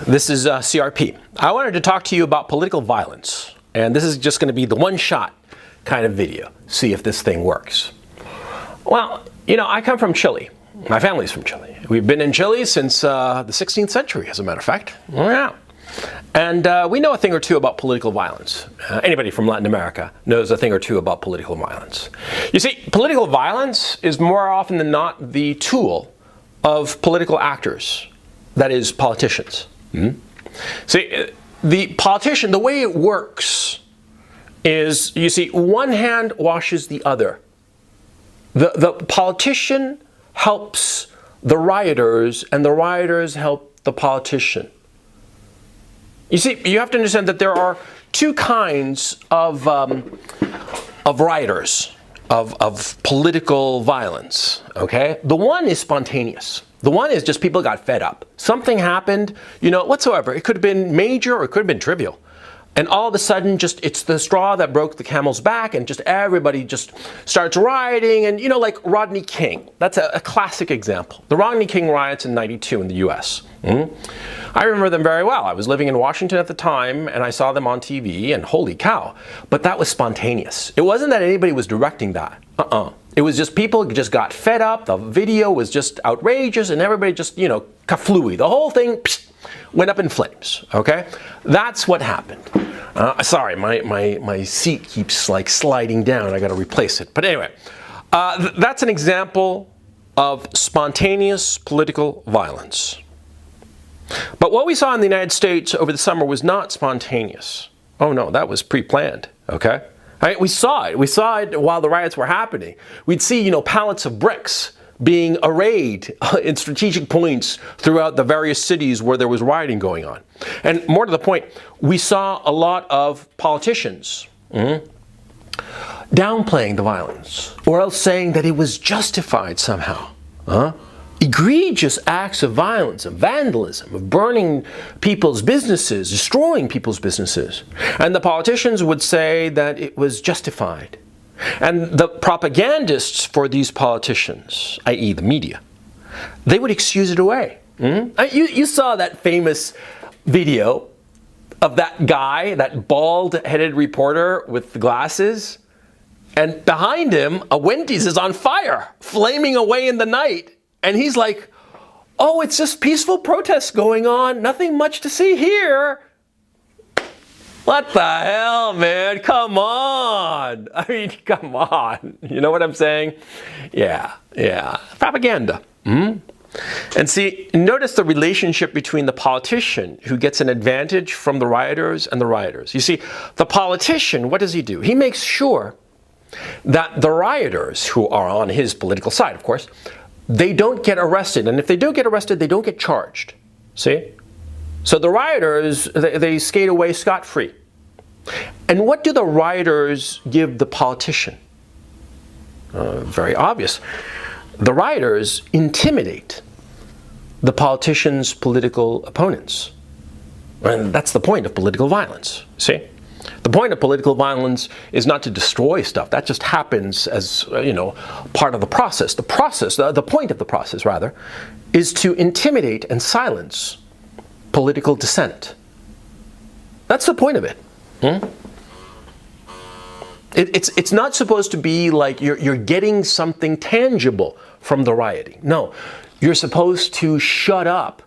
This is CRP. I wanted to talk to you about political violence, and this is just going to be the one-shot kind of video. See if this thing works. Well, you know, I come from Chile. My family's from Chile. We've been in Chile since the 16th century, as a matter of fact. Yeah. And we know a thing or two about political violence. Anybody from Latin America knows a thing or two about political violence. You see, political violence is more often than not the tool of political actors, that is, politicians. See, the politician, the way it works is, you see, one hand washes the other. The politician helps the rioters, and the rioters help the politician. You see, you have to understand that there are two kinds of rioters, of political violence, okay? The one is spontaneous. The one is just people got fed up. Something happened, you know, whatsoever. It could have been major or it could have been trivial. And all of a sudden, just it's the straw that broke the camel's back, and just everybody just starts rioting. And, you know, like Rodney King. That's a classic example. The Rodney King riots in '92 in the US. I remember them very well. I was living in Washington at the time, and I saw them on TV, and holy cow. But that was spontaneous. It wasn't that anybody was directing that. It was just people just got fed up. The video was just outrageous, and everybody just, you know, kaflooey. The whole thing went up in flames, okay? That's what happened. Sorry, my seat keeps like sliding down. I got to replace it. But anyway, that's an example of spontaneous political violence. But what we saw in the United States over the summer was not spontaneous. Oh no, that was pre-planned, okay? We saw it. We saw it while the riots were happening. We'd see, you know, pallets of bricks being arrayed in strategic points throughout the various cities where there was rioting going on. And more to the point, we saw a lot of politicians downplaying the violence, or else saying that it was justified somehow. Egregious acts of violence, of vandalism, of burning people's businesses, destroying people's businesses. And the politicians would say that it was justified. And the propagandists for these politicians, i.e. the media, they would excuse it away. You saw that famous video of that guy, that bald-headed reporter with the glasses, and behind him, a Wendy's is on fire, flaming away in the night. And he's like, oh, it's just peaceful protests going on, nothing much to see here. What the hell, man? Come on. I mean, come on. You know what I'm saying? Yeah. Propaganda. And see, notice the relationship between the politician who gets an advantage from the rioters and the rioters. You see, the politician, what does he do? He makes sure that the rioters, who are on his political side, of course, they don't get arrested. And if they do get arrested, they don't get charged. See? So the rioters, they skate away scot-free. And what do the rioters give the politician? Very obvious. The rioters intimidate the politician's political opponents. And that's the point of political violence. See? The point of political violence is not to destroy stuff. That just happens as, you know, part of the process. The point of the process, rather, is to intimidate and silence political dissent. That's the point of it. It's not supposed to be like you're getting something tangible from the rioting. No, you're supposed to shut up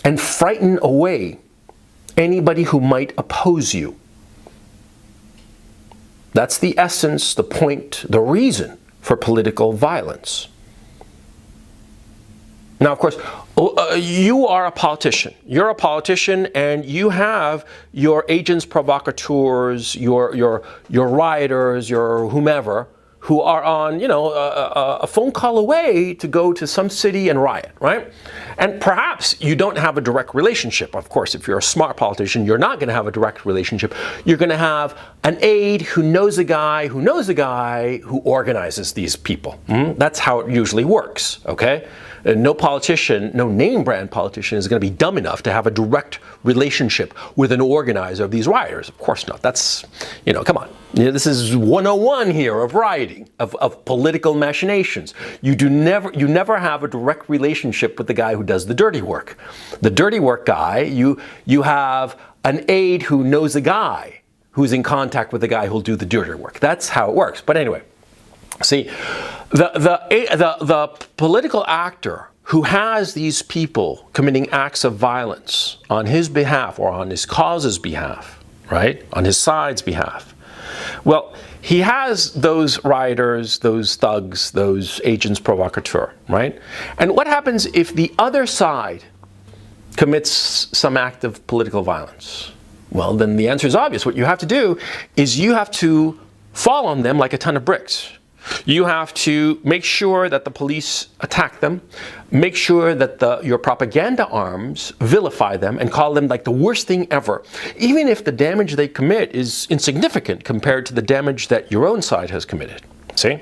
and frighten away anybody who might oppose you. That's the essence, the point, the reason for political violence. Now, of course, you are a politician. You're a politician, and you have your agents provocateurs, your rioters, your whomever, who are on, you know, a phone call away to go to some city and riot, right? And perhaps you don't have a direct relationship. Of course, if you're a smart politician, you're not going to have a direct relationship. You're going to have an aide who knows a guy who knows a guy who organizes these people. That's how it usually works, okay? No politician, no name brand politician is going to be dumb enough to have a direct relationship with an organizer of these rioters. Of course not. That's, you know, come on. You know, this is 101 here of rioting. understanding of political machinations. You never have a direct relationship with the guy who does the dirty work. The dirty work guy, you have an aide who knows a guy who's in contact with the guy who'll do the dirty work. That's how it works. But anyway, see, the political actor who has these people committing acts of violence on his behalf or on his cause's behalf, right? On his side's behalf. Well, he has those rioters, those thugs, those agents provocateurs, right? And what happens if the other side commits some act of political violence? Well, then the answer is obvious. What you have to do is you have to fall on them like a ton of bricks. You have to make sure that the police attack them, make sure that your propaganda arms vilify them and call them like the worst thing ever, even if the damage they commit is insignificant compared to the damage that your own side has committed. See?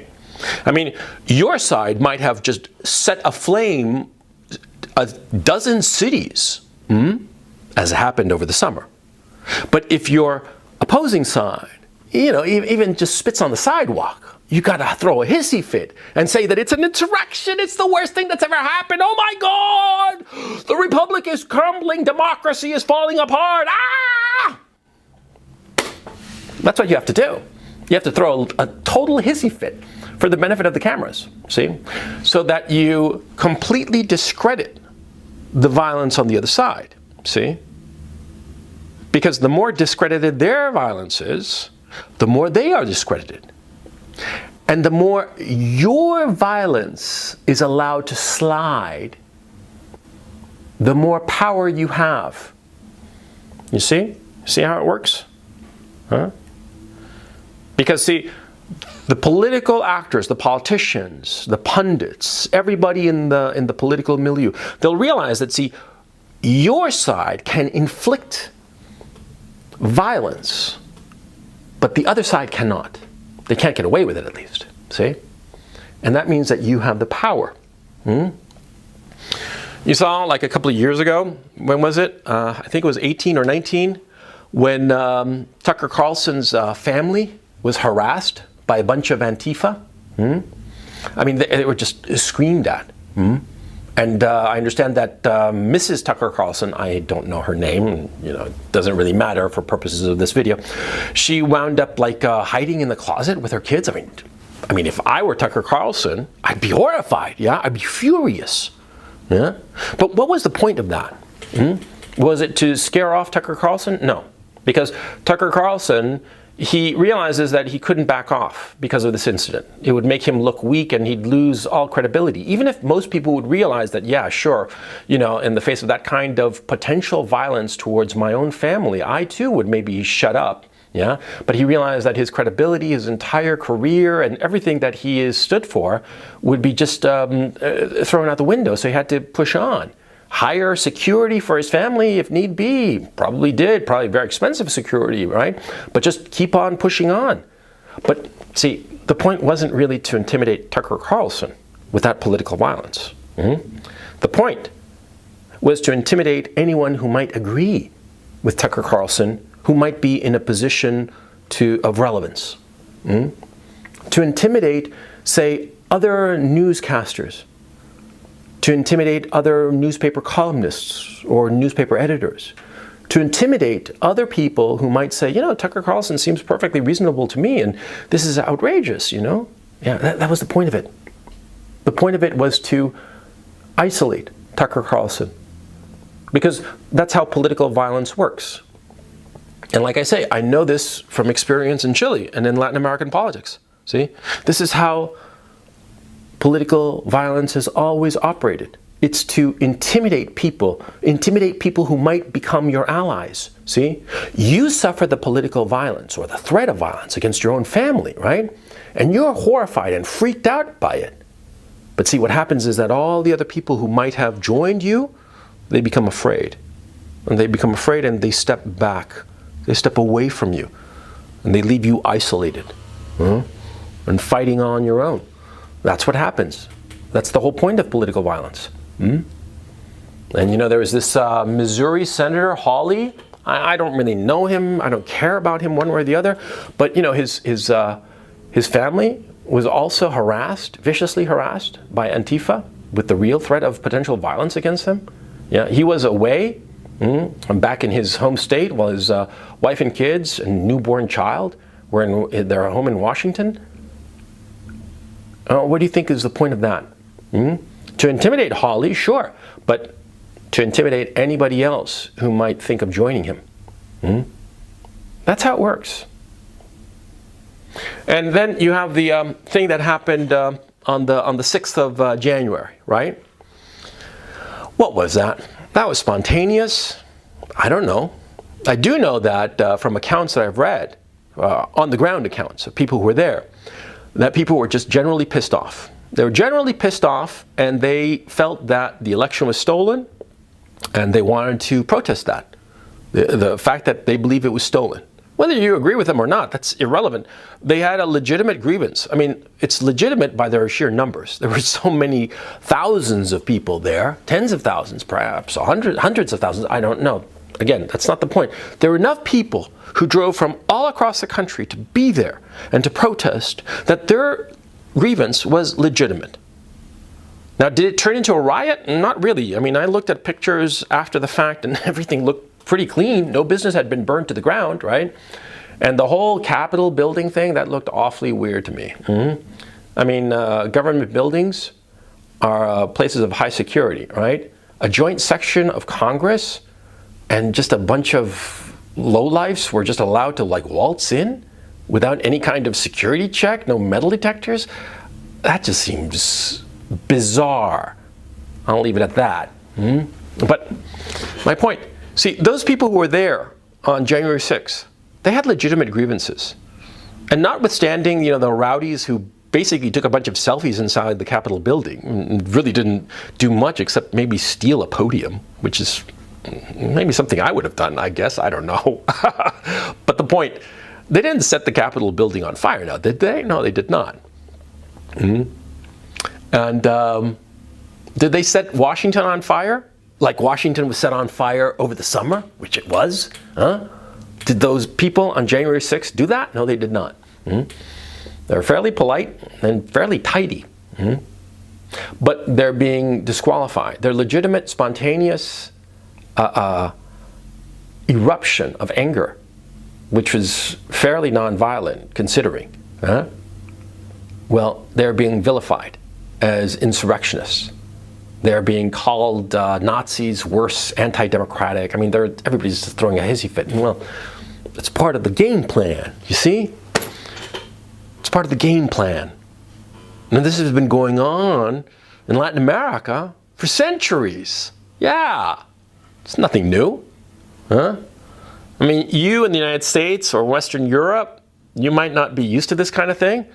I mean, your side might have just set aflame a dozen cities, as happened over the summer. But if your opposing side, even just spits on the sidewalk, you gotta throw a hissy fit and say that it's an insurrection, it's the worst thing that's ever happened, oh my God! The republic is crumbling, democracy is falling apart, ah! That's what you have to do. You have to throw a total hissy fit for the benefit of the cameras, see? So that you completely discredit the violence on the other side, see? Because the more discredited their violence is, the more they are discredited. And the more your violence is allowed to slide, the more power you have. You see? See how it works? Huh? Because see, the political actors, the politicians, the pundits, everybody in the political milieu, they'll realize that, see, your side can inflict violence, but the other side cannot. They can't get away with it, at least. See? And that means that you have the power. You saw, like a couple of years ago, when was it? I think it was 18 or 19, when Tucker Carlson's family was harassed by a bunch of Antifa. I mean, they were just screamed at. And I understand that Mrs. Tucker Carlson, I don't know her name, it doesn't really matter for purposes of this video. She wound up like hiding in the closet with her kids. I mean, if I were Tucker Carlson, I'd be horrified. Yeah, I'd be furious. Yeah, but what was the point of that? Was it to scare off Tucker Carlson? No, because Tucker Carlson, he realizes that he couldn't back off because of this incident. It would make him look weak and he'd lose all credibility. Even if most people would realize that, yeah, sure, in the face of that kind of potential violence towards my own family, I too would maybe shut up. Yeah, but he realized that his credibility, his entire career, and everything that he is stood for would be just thrown out the window. So he had to push on. Hire security for his family if need be. Probably very expensive security, right? But just keep on pushing on. But see, the point wasn't really to intimidate Tucker Carlson with that political violence. The point was to intimidate anyone who might agree with Tucker Carlson, who might be in a position of relevance. To intimidate, say, other newscasters, to intimidate other newspaper columnists or newspaper editors, to intimidate other people who might say, Tucker Carlson seems perfectly reasonable to me and this is outrageous, Yeah, that was the point of it. The point of it was to isolate Tucker Carlson, because that's how political violence works. And like I say, I know this from experience in Chile and in Latin American politics. See, this is how political violence has always operated. It's to intimidate people who might become your allies. See, you suffer the political violence or the threat of violence against your own family, right? And you're horrified and freaked out by it. But see, what happens is that all the other people who might have joined you, they become afraid. And they become afraid and they step back. They step away from you. And they leave you isolated and fighting on your own. That's what happens. That's the whole point of political violence. And there was this Missouri Senator, Hawley. I don't really know him. I don't care about him one way or the other. But his family was also harassed, viciously harassed by Antifa with the real threat of potential violence against him. Yeah, he was away back in his home state while his wife and kids and newborn child were in their home in Washington. What do you think is the point of that? To intimidate Hawley, sure, but to intimidate anybody else who might think of joining him. That's how it works. And then you have the thing that happened on the 6th of January, right? What was that? That was spontaneous. I don't know. I do know that from accounts that I've read, on the ground accounts of people who were there, that people were just generally pissed off. They were generally pissed off, and they felt that the election was stolen, and they wanted to protest that. The fact that they believe it was stolen. Whether you agree with them or not, that's irrelevant. They had a legitimate grievance. I mean, it's legitimate by their sheer numbers. There were so many thousands of people there, tens of thousands perhaps, hundreds of thousands, I don't know. Again, that's not the point. There were enough people who drove from all across the country to be there and to protest that their grievance was legitimate. Now, did it turn into a riot? Not really. I mean, I looked at pictures after the fact and everything looked pretty clean. No business had been burned to the ground, right? And the whole Capitol building thing, that looked awfully weird to me. I mean, government buildings are places of high security, right? A joint section of Congress and just a bunch of lowlifes were just allowed to like waltz in without any kind of security check, no metal detectors. That just seems bizarre. I'll leave it at that. But my point, see, those people who were there on January 6th, they had legitimate grievances. And notwithstanding, the rowdies who basically took a bunch of selfies inside the Capitol building and really didn't do much except maybe steal a podium, which is maybe something I would have done, I guess. I don't know. But the point, they didn't set the Capitol building on fire now, did they? No, they did not. And did they set Washington on fire? Like Washington was set on fire over the summer, which it was? Did those people on January 6th do that? No, they did not. They're fairly polite and fairly tidy. But they're being disqualified. Their legitimate, spontaneous eruption of anger, which was fairly nonviolent, considering, well, they're being vilified as insurrectionists. They're being called Nazis, worse, anti-democratic. I mean, everybody's just throwing a hissy fit. And, well, it's part of the game plan, you see? It's part of the game plan. And this has been going on in Latin America for centuries. Yeah, it's nothing new. I mean, you in the United States or Western Europe, you might not be used to this kind of thing.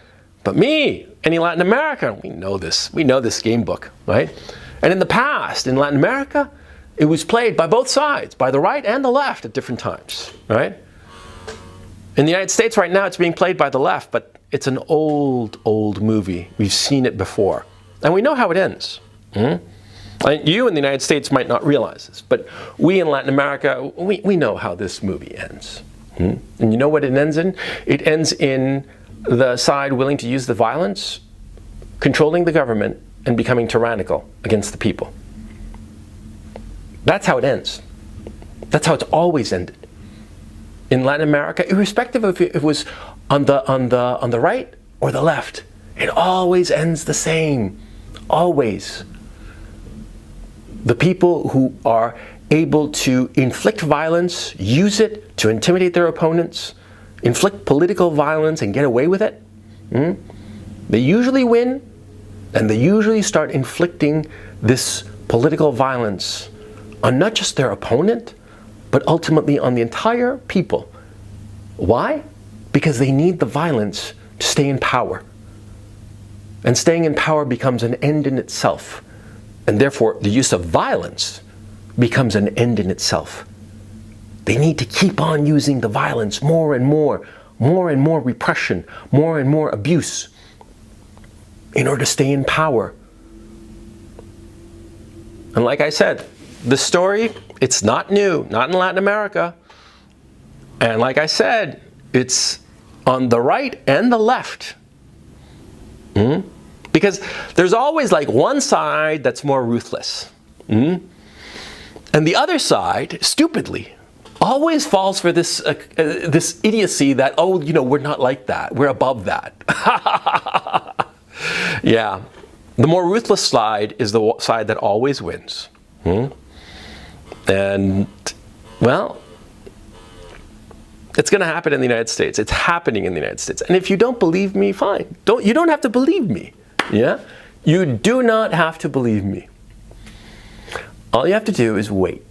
But me, any Latin American, we know this. We know this game book, right? And in the past, in Latin America, it was played by both sides, by the right and the left at different times, right? In the United States right now, it's being played by the left, but it's an old movie. We've seen it before. And we know how it ends. You in the United States might not realize this, but we in Latin America, we know how this movie ends. And you know what it ends in? It ends in the side willing to use the violence, controlling the government, and becoming tyrannical against the people. That's how it ends. That's how it's always ended. In Latin America, irrespective of if it was on the right or the left, it always ends the same. Always. The people who are able to inflict violence, use it to intimidate their opponents, inflict political violence and get away with it, they usually win, and they usually start inflicting this political violence on not just their opponent, but ultimately on the entire people. Why? Because they need the violence to stay in power. And staying in power becomes an end in itself. And therefore, the use of violence becomes an end in itself. They need to keep on using the violence more and more repression, more and more abuse in order to stay in power. And like I said, the story, it's not new, not in Latin America. And like I said, it's on the right and the left. Because there's always like one side that's more ruthless. And the other side, stupidly, always falls for this, this idiocy that, oh, you know, we're not like that. We're above that. Yeah. The more ruthless side is the side that always wins. And, well, it's going to happen in the United States. It's happening in the United States. And if you don't believe me, fine. You don't have to believe me. Yeah? You do not have to believe me. All you have to do is wait.